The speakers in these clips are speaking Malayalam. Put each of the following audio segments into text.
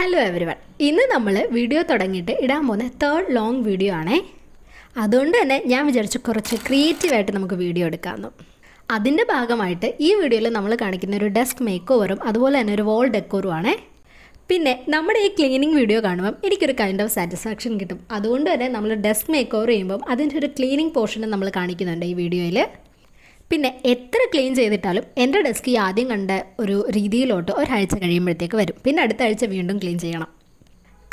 ഹലോ എവരിവൺ, ഇന്ന് നമ്മൾ വീഡിയോ തുടങ്ങിയിട്ട് ഇടാൻ പോകുന്ന തേർഡ് ലോങ് വീഡിയോ ആണേ. അതുകൊണ്ട് തന്നെ ഞാൻ വിചാരിച്ചു കുറച്ച് ക്രിയേറ്റീവായിട്ട് നമുക്ക് വീഡിയോ എടുക്കാമെന്ന്. അതിൻ്റെ ഭാഗമായിട്ട് ഈ വീഡിയോയിൽ നമ്മൾ കാണിക്കുന്ന ഒരു ഡെസ്ക് മേക്ക് ഓവറും അതുപോലെ തന്നെ ഒരു വോൾ ഡെക്കോറും ആണേ. പിന്നെ നമ്മുടെ ഈ ക്ലീനിങ് വീഡിയോ കാണുമ്പം എനിക്കൊരു കൈൻഡ് ഓഫ് സാറ്റിസ്ഫാക്ഷൻ കിട്ടും. അതുകൊണ്ട് തന്നെ നമ്മൾ ഡെസ്ക് മേക്ക് ഓവർ ചെയ്യുമ്പം അതിൻ്റെ ഒരു ക്ലീനിങ് പോർഷനും നമ്മൾ കാണിക്കുന്നുണ്ട് ഈ വീഡിയോയിൽ. പിന്നെ എത്ര ക്ലീൻ ചെയ്തിട്ടാലും എൻ്റെ ഡെസ്ക് ഈ ആദ്യം കണ്ട ഒരു രീതിയിലോട്ട് ഒരാഴ്ച കഴിയുമ്പോഴത്തേക്ക് വരും. പിന്നെ അടുത്ത ആഴ്ച വീണ്ടും ക്ലീൻ ചെയ്യണം.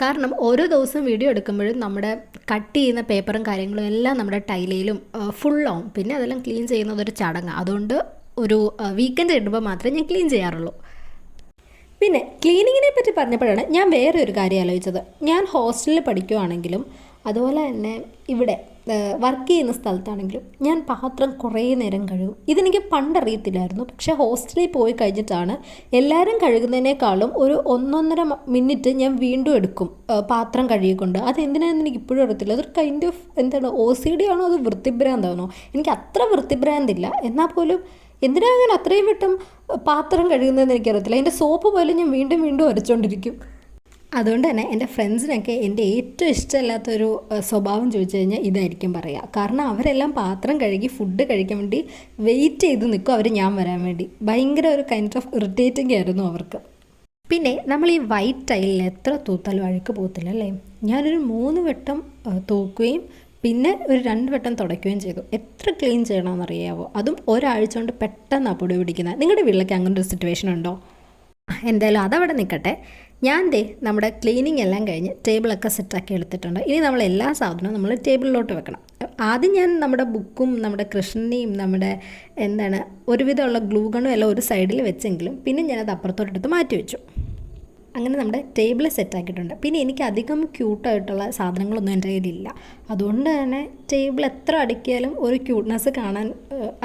കാരണം ഓരോ ദിവസവും വീഡിയോ എടുക്കുമ്പോഴും നമ്മുടെ കട്ട് ചെയ്യുന്ന പേപ്പറും കാര്യങ്ങളും എല്ലാം നമ്മുടെ ടൈലയിലും ഫുള്ളാവും. പിന്നെ അതെല്ലാം ക്ലീൻ ചെയ്യുന്നതൊരു ചടങ്ങാണ്. അതുകൊണ്ട് ഒരു വീക്കെൻഡ് ഇടുമ്പോൾ മാത്രമേ ഞാൻ ക്ലീൻ ചെയ്യാറുള്ളൂ. പിന്നെ ക്ലീനിങ്ങിനെ പറ്റി പറഞ്ഞപ്പോഴാണ് ഞാൻ വേറെ ഒരു കാര്യം ആലോചിച്ചത്. ഞാൻ ഹോസ്റ്റലിൽ പഠിക്കുവാണെങ്കിലും അതുപോലെ തന്നെ ഇവിടെ വർക്ക് ചെയ്യുന്ന സ്ഥലത്താണെങ്കിലും ഞാൻ പാത്രം കുറേ നേരം കഴുകും. ഇതെനിക്ക് പണ്ടറിയത്തില്ലായിരുന്നു. പക്ഷേ ഹോസ്റ്റലിൽ പോയി കഴിഞ്ഞിട്ടാണ് എല്ലാവരും കഴുകുന്നതിനേക്കാളും ഒരു 1.5 മിനിറ്റ് ഞാൻ വീണ്ടും എടുക്കും പാത്രം കഴുകിക്കൊണ്ട്. അതെന്തിനാണെന്ന് എനിക്ക് ഇപ്പോഴും അറിയത്തില്ല. അതൊരു കൈൻഡ് ഓഫ് എന്താണ് OCD ആണോ അത് വൃത്തിഭ്രാന്താണോ? എനിക്ക് അത്ര വൃത്തിഭ്രാന്തില്ല. എന്നാൽ പോലും എന്തിനാണ് ഞാൻ അത്രയും വട്ടം പാത്രം കഴുകുന്നതെന്ന് എനിക്കറിയത്തില്ല. എൻ്റെ സോപ്പ് പോലും ഞാൻ വീണ്ടും വീണ്ടും ഉരച്ചുകൊണ്ടിരിക്കും. അതുകൊണ്ട് തന്നെ എൻ്റെ ഫ്രണ്ട്സിനൊക്കെ എൻ്റെ ഏറ്റവും ഇഷ്ടമില്ലാത്തൊരു സ്വഭാവം ചോദിച്ചു കഴിഞ്ഞാൽ ഇതായിരിക്കും പറയുക. കാരണം അവരെല്ലാം പാത്രം കഴുകി ഫുഡ് കഴിക്കാൻ വേണ്ടി വെയിറ്റ് ചെയ്ത് നിൽക്കും അവർ ഞാൻ വരാൻ വേണ്ടി. ഭയങ്കര ഒരു കൈൻഡ് ഓഫ് ഇറിറ്റേറ്റിംഗ് ആയിരുന്നു അവർക്ക്. പിന്നെ നമ്മൾ ഈ വൈറ്റ് ടൈലിൽ എത്ര തൂത്താലും അഴുക്ക് പോകത്തില്ല അല്ലേ? ഞാനൊരു 3 വട്ടം തൂക്കുകയും പിന്നെ ഒരു 2 വട്ടം തുടയ്ക്കുകയും ചെയ്തു. എത്ര ക്ലീൻ ചെയ്യണമെന്നറിയാവോ? അതും ഒരാഴ്ച കൊണ്ട് പെട്ടെന്ന് പൊടി പിടിക്കുന്നത്. നിങ്ങളുടെ വീട്ടിലൊക്കെ അങ്ങനെ ഒരു സിറ്റുവേഷൻ ഉണ്ടോ? എന്തായാലും അതവിടെ നിൽക്കട്ടെ. ഞാൻ നമ്മുടെ ക്ലീനിങ് എല്ലാം കഴിഞ്ഞ് ടേബിളൊക്കെ സെറ്റാക്കി എടുത്തിട്ടുണ്ട്. ഇനി നമ്മൾ എല്ലാ സാധനവും നമ്മൾ ടേബിളിലോട്ട് വെക്കണം. ആദ്യം ഞാൻ നമ്മുടെ ബുക്കും നമ്മുടെ കൃഷ്ണനെയും നമ്മുടെ ഒരുവിധമുള്ള ഗ്ലൂ ഗണ്ണും എല്ലാം ഒരു സൈഡിൽ വെച്ചെങ്കിലും പിന്നെ ഞാനത് അപ്പുറത്തോട്ടെടുത്ത് മാറ്റി വെച്ചു. അങ്ങനെ നമ്മുടെ ടേബിൾ സെറ്റാക്കിയിട്ടുണ്ട്. പിന്നെ എനിക്ക് അധികം ക്യൂട്ടായിട്ടുള്ള സാധനങ്ങളൊന്നും എൻ്റെ കയ്യിലില്ല. അതുകൊണ്ട് തന്നെ ടേബിൾ എത്ര അടുക്കിയാലും ഒരു ക്യൂട്ട്നെസ് കാണാൻ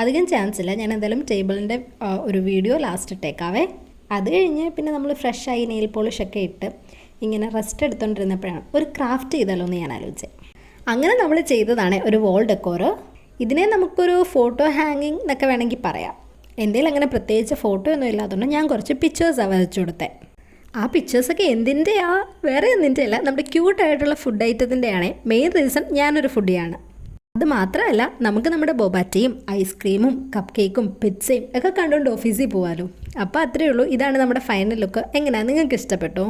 അധികം ചാൻസ് ഇല്ല. ഞാൻ എന്തായാലും ടേബിളിൻ്റെ ഒരു വീഡിയോ ലാസ്റ്റ് ഇട്ടേക്കാവേ. അത് കഴിഞ്ഞ് പിന്നെ നമ്മൾ ഫ്രഷായി നെയിൽ പോളിഷൊക്കെ ഇട്ട് ഇങ്ങനെ റെസ്റ്റ് എടുത്തുകൊണ്ടിരുന്നപ്പോഴാണ് ഒരു ക്രാഫ്റ്റ് ചെയ്താലോ എന്ന് ഞാൻ ആലോചിച്ചത്. അങ്ങനെ നമ്മൾ ചെയ്തതാണ് ഒരു വോൾ ഡെക്കോറ്. ഇതിനെ നമുക്കൊരു ഫോട്ടോ ഹാങ്ങിങ് എന്നൊക്കെ വേണമെങ്കിൽ പറയാം. എന്തെങ്കിലും അങ്ങനെ പ്രത്യേകിച്ച് ഫോട്ടോ ഒന്നും ഇല്ലാത്തതുകൊണ്ട് ഞാൻ കുറച്ച് പിക്ചേഴ്സാണ് വരച്ചു കൊടുത്തത്. ആ പിക്ചേഴ്സൊക്കെ എന്തിൻ്റെയാ? വേറെ എന്തിൻ്റെ അല്ല, നമ്മുടെ ക്യൂട്ടായിട്ടുള്ള ഫുഡ് ഐറ്റത്തിൻ്റെയാണ്. മെയിൻ റീസൺ ഞാനൊരു ഫുഡിയാണ്. അത് മാത്രമല്ല, നമുക്ക് നമ്മുടെ ബൊബാറ്റയും ഐസ്ക്രീമും കപ്പ് കേക്കും പിസ്സയും ഒക്കെ കണ്ടുകൊണ്ട് ഓഫീസിൽ പോകാമല്ലോ. അപ്പോൾ അത്രയേ ഉള്ളൂ. ഇതാണ് നമ്മുടെ ഫൈനൽ ലുക്ക്. എങ്ങനെയാണ്? നിങ്ങൾക്ക് ഇഷ്ടപ്പെട്ടോ?